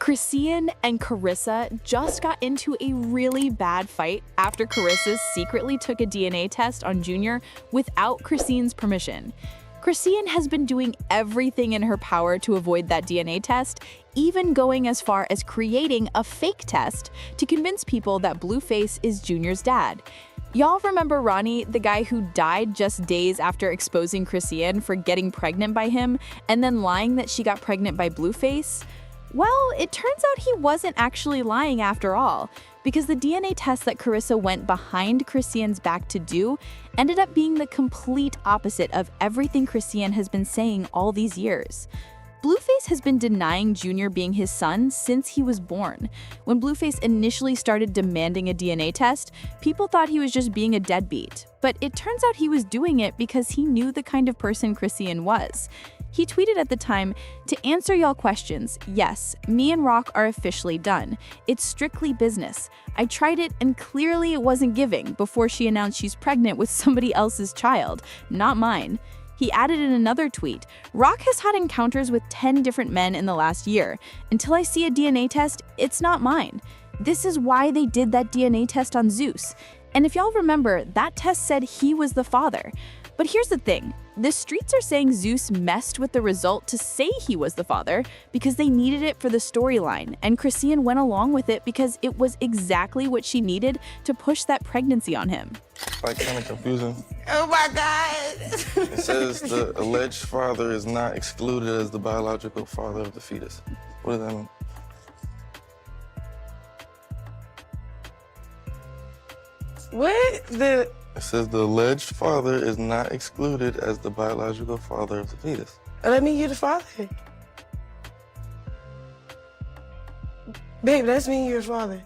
Chrisean and Karlissa just got into a really bad fight after Karlissa secretly took a DNA test on Junior without Chrisean's permission. Chrisean has been doing everything in her power to avoid that DNA test, even going as far as creating a fake test to convince people that Blueface is Junior's dad. Y'all remember Ronny, the guy who died just days after exposing Chrisean for getting pregnant by him and then lying that she got pregnant by Blueface? Well, it turns out he wasn't actually lying after all, because the DNA test that Karlissa went behind Chrisean's back to do ended up being the complete opposite of everything Chrisean has been saying all these years. Blueface has been denying Junior being his son since he was born. When Blueface initially started demanding a DNA test, people thought he was just being a deadbeat. But it turns out he was doing it because he knew the kind of person Chrisean was. He tweeted at the time, "To answer y'all questions, yes, me and Rock are officially done. It's strictly business. I tried it and clearly it wasn't giving before she announced she's pregnant with somebody else's child, not mine." He added in another tweet, "Rock has had encounters with 10 different men in the last year. Until I see a DNA test, it's not mine. This is why they did that DNA test on Zeus. And if y'all remember, that test said he was the father. But here's the thing, the streets are saying Zeus messed with the result to say he was the father because they needed it for the storyline, and Chrisean went along with it because it was exactly what she needed to push that pregnancy on him." Like, kind of confusing. Oh my God. It says the alleged father is not excluded as the biological father of the fetus. What does that mean? What? It says the alleged father is not excluded as the biological father of the fetus. Let me you the father. Babe, that's me, you're the father.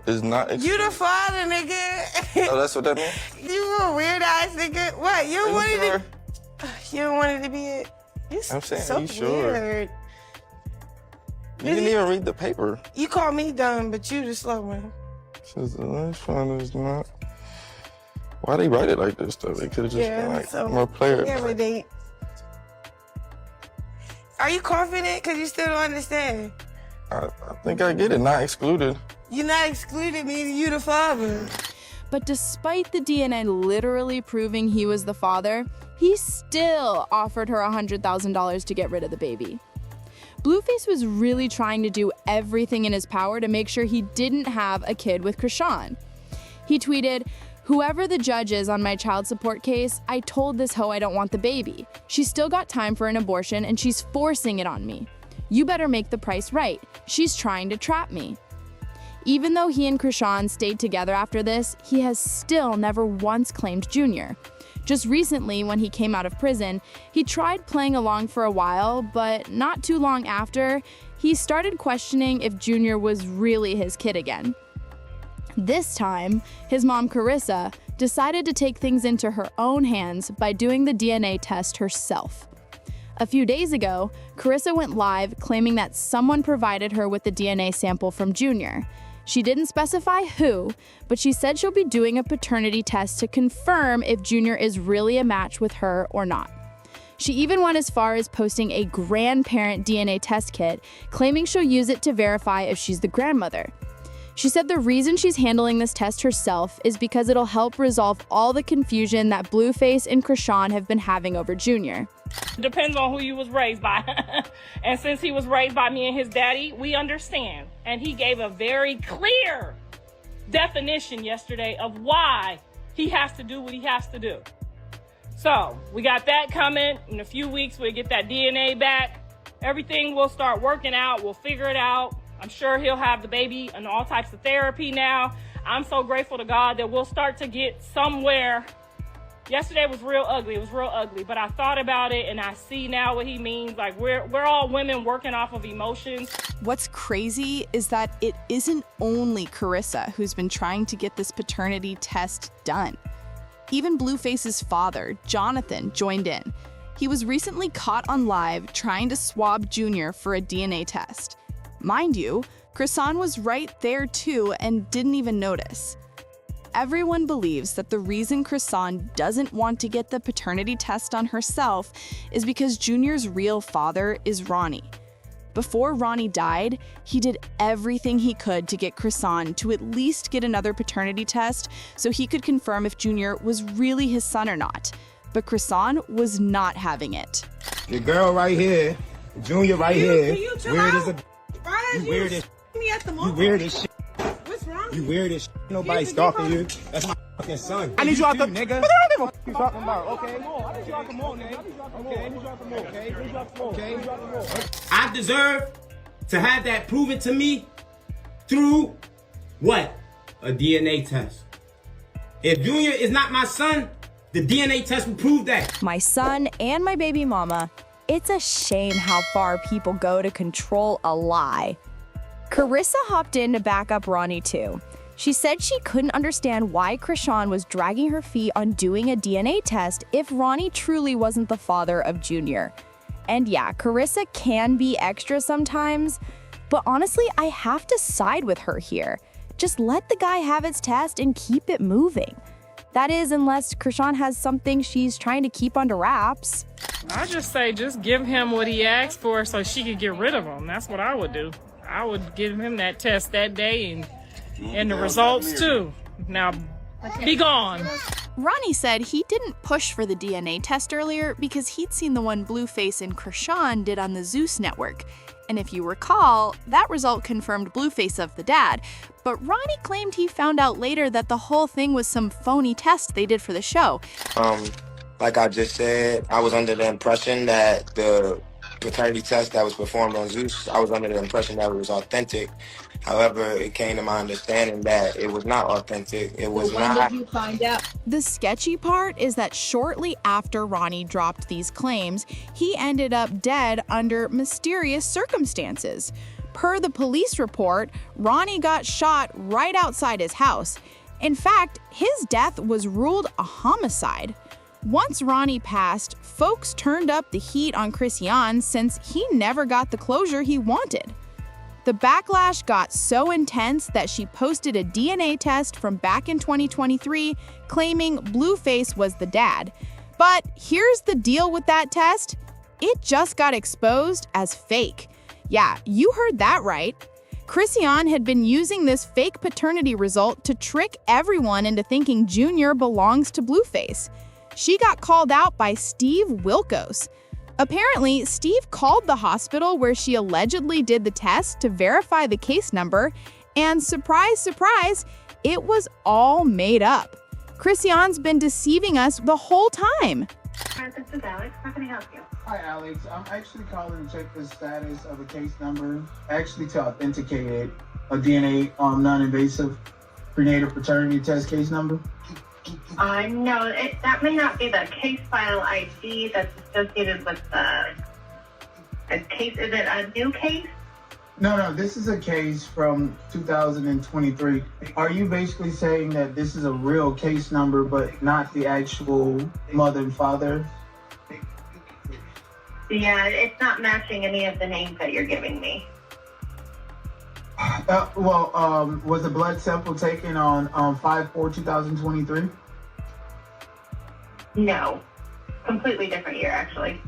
Is not excluded. You the father, nigga. Oh, that's what that means? You a weird ass nigga. What? You don't want it sure? You don't want it to be it. I'm saying, so you sure? Weird. You didn't even read the paper. You call me dumb, but you the slow one. Says the alleged father is not. Why they write it like this though? They could have just been like more player. Yeah, they. Are you confident? Cause you still don't understand. I think I get it. Not excluded. You're not excluded, meaning you the father. But despite the DNA literally proving he was the father, he still offered her $100,000 to get rid of the baby. Blueface was really trying to do everything in his power to make sure he didn't have a kid with Chrisean. He tweeted, "Whoever the judge is on my child support case, I told this hoe I don't want the baby. She's still got time for an abortion and she's forcing it on me. You better make the price right. She's trying to trap me." Even though he and Chrisean stayed together after this, he has still never once claimed Junior. Just recently, when he came out of prison, he tried playing along for a while, but not too long after, he started questioning if Junior was really his kid again. This time, his mom Karlissa decided to take things into her own hands by doing the DNA test herself. A few days ago, Karlissa went live claiming that someone provided her with the DNA sample from Junior. She didn't specify who, but she said she'll be doing a paternity test to confirm if Junior is really a match with her or not. She even went as far as posting a grandparent DNA test kit, claiming she'll use it to verify if she's the grandmother. She said the reason she's handling this test herself is because it'll help resolve all the confusion that Blueface and Chrisean have been having over Junior. Depends on who you was raised by. And since he was raised by me and his daddy, we understand. And he gave a very clear definition yesterday of why he has to do what he has to do. So we got that coming. In a few weeks, we'll get that DNA back. Everything will start working out. We'll figure it out. I'm sure he'll have the baby and all types of therapy now. I'm so grateful to God that we'll start to get somewhere. Yesterday was real ugly. It was real ugly. But I thought about it and I see now what he means. Like we're all women working off of emotions. What's crazy is that it isn't only Karlissa who's been trying to get this paternity test done. Even Blueface's father, Jonathan, joined in. He was recently caught on live trying to swab Junior for a DNA test. Mind you, Chrisean was right there too and didn't even notice. Everyone believes that the reason Chrisean doesn't want to get the paternity test on herself is because Junior's real father is Ronny. Before Ronny died, he did everything he could to get Chrisean to at least get another paternity test so he could confirm if Junior was really his son or not. But Chrisean was not having it. The girl right here, Junior right here, you chill weird out? as a... Why is You weird as... me at the You moment? weird as shit. What's wrong? You weird as shit. Nobody stalking you. That's my fucking son. I need you out the... nigga. What the fuck you talking about? Okay. I need you out the mall, nigga. Okay. I need you out the mall. Okay. I need you out the mall. Okay. I need you out the mall. I deserve to have that proven to me through what? A DNA test. If Junior is not my son, the DNA test will prove that. My son and my baby mama. It's a shame how far people go to control a lie. Karlissa hopped in to back up Ronny too. She said she couldn't understand why Chrisean was dragging her feet on doing a DNA test if Ronny truly wasn't the father of Junior. And yeah, Karlissa can be extra sometimes, but honestly, I have to side with her here. Just let the guy have his test and keep it moving. That is, unless Chrisean has something she's trying to keep under wraps. I just say just give him what he asked for so she could get rid of him. That's what I would do. I would give him that test that day and the results too. Now, be gone. Ronny said he didn't push for the DNA test earlier because he'd seen the one Blueface and Chrisean did on the Zeus Network. And if you recall, that result confirmed Blueface of the dad, but Ronny claimed he found out later that the whole thing was some phony test they did for the show. Like I just said, I was under the impression that the paternity test that was performed on Zeus, I was under the impression that it was authentic. However, it came to my understanding that it was not authentic. It was not. When did you find out? The sketchy part is that shortly after Ronny dropped these claims, he ended up dead under mysterious circumstances. Per the police report, Ronny got shot right outside his house. In fact, his death was ruled a homicide. Once Ronny passed, folks turned up the heat on Chrisean since he never got the closure he wanted. The backlash got so intense that she posted a DNA test from back in 2023 claiming Blueface was the dad. But here's the deal with that test. It just got exposed as fake. Yeah, you heard that right. Chrisean had been using this fake paternity result to trick everyone into thinking Junior belongs to Blueface. She got called out by Steve Wilkos. Apparently, Steve called the hospital where she allegedly did the test to verify the case number, and surprise, surprise, it was all made up. Chrisean's been deceiving us the whole time. This is Alex. How can I help you? Hi, Alex. I'm actually calling to check the status of a case number, actually to authenticate a DNA non-invasive prenatal paternity test case number. No, that may not be the case file ID that's associated with the case. Is it a new case? No, this is a case from 2023. Are you basically saying that this is a real case number, but not the actual mother and father? Yeah, it's not matching any of the names that you're giving me. Was the blood sample taken on 5/4/2023? No, completely different year, actually.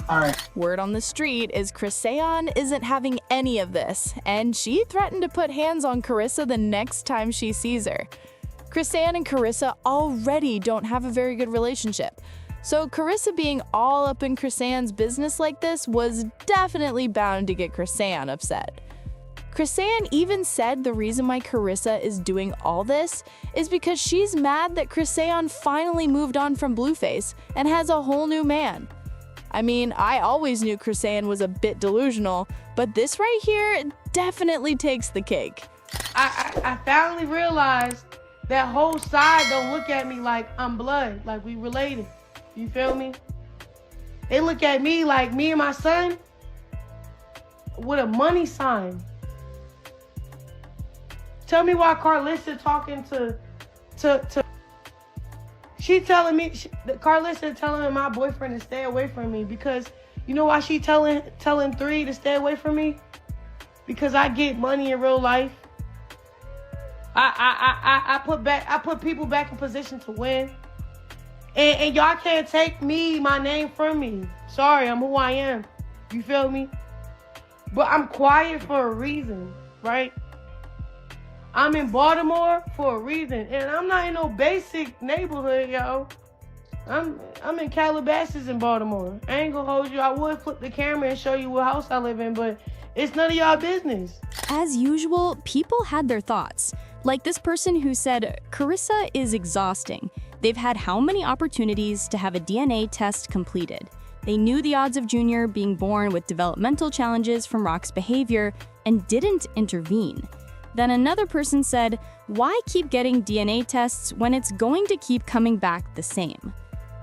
All right. Word on the street is Chrisean isn't having any of this, and she threatened to put hands on Karlissa the next time she sees her. Chrisean and Karlissa already don't have a very good relationship, so Karlissa being all up in Chrisean's business like this was definitely bound to get Chrisean upset. Chrisean even said the reason why Karlissa is doing all this is because she's mad that Chrisean finally moved on from Blueface and has a whole new man. I mean, I always knew Chrisean was a bit delusional, but this right here definitely takes the cake. I finally realized that whole side don't look at me like I'm blood, like we related. You feel me? They look at me like me and my son with a money sign. Tell me why Karlissa talking to she telling me, Karlissa telling my boyfriend to stay away from me because you know why she telling 3 to stay away from me? Because I get money in real life. I put people back in position to win. And y'all can't take my name from me. Sorry, I'm who I am. You feel me? But I'm quiet for a reason, right? I'm in Baltimore for a reason, and I'm not in no basic neighborhood, yo. I'm in Calabasas in Baltimore. I ain't gonna hold you. I would flip the camera and show you what house I live in, but it's none of y'all business. As usual, people had their thoughts. Like this person who said, Karlissa is exhausting. They've had how many opportunities to have a DNA test completed? They knew the odds of Junior being born with developmental challenges from Rock's behavior and didn't intervene. Then another person said, why keep getting DNA tests when it's going to keep coming back the same?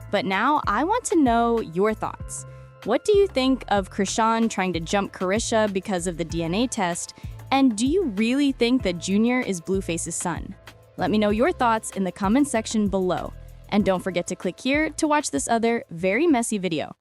But now I want to know your thoughts. What do you think of Chrisean trying to jump Karlissa because of the DNA test? And do you really think that Junior is Blueface's son? Let me know your thoughts in the comment section below. And don't forget to click here to watch this other very messy video.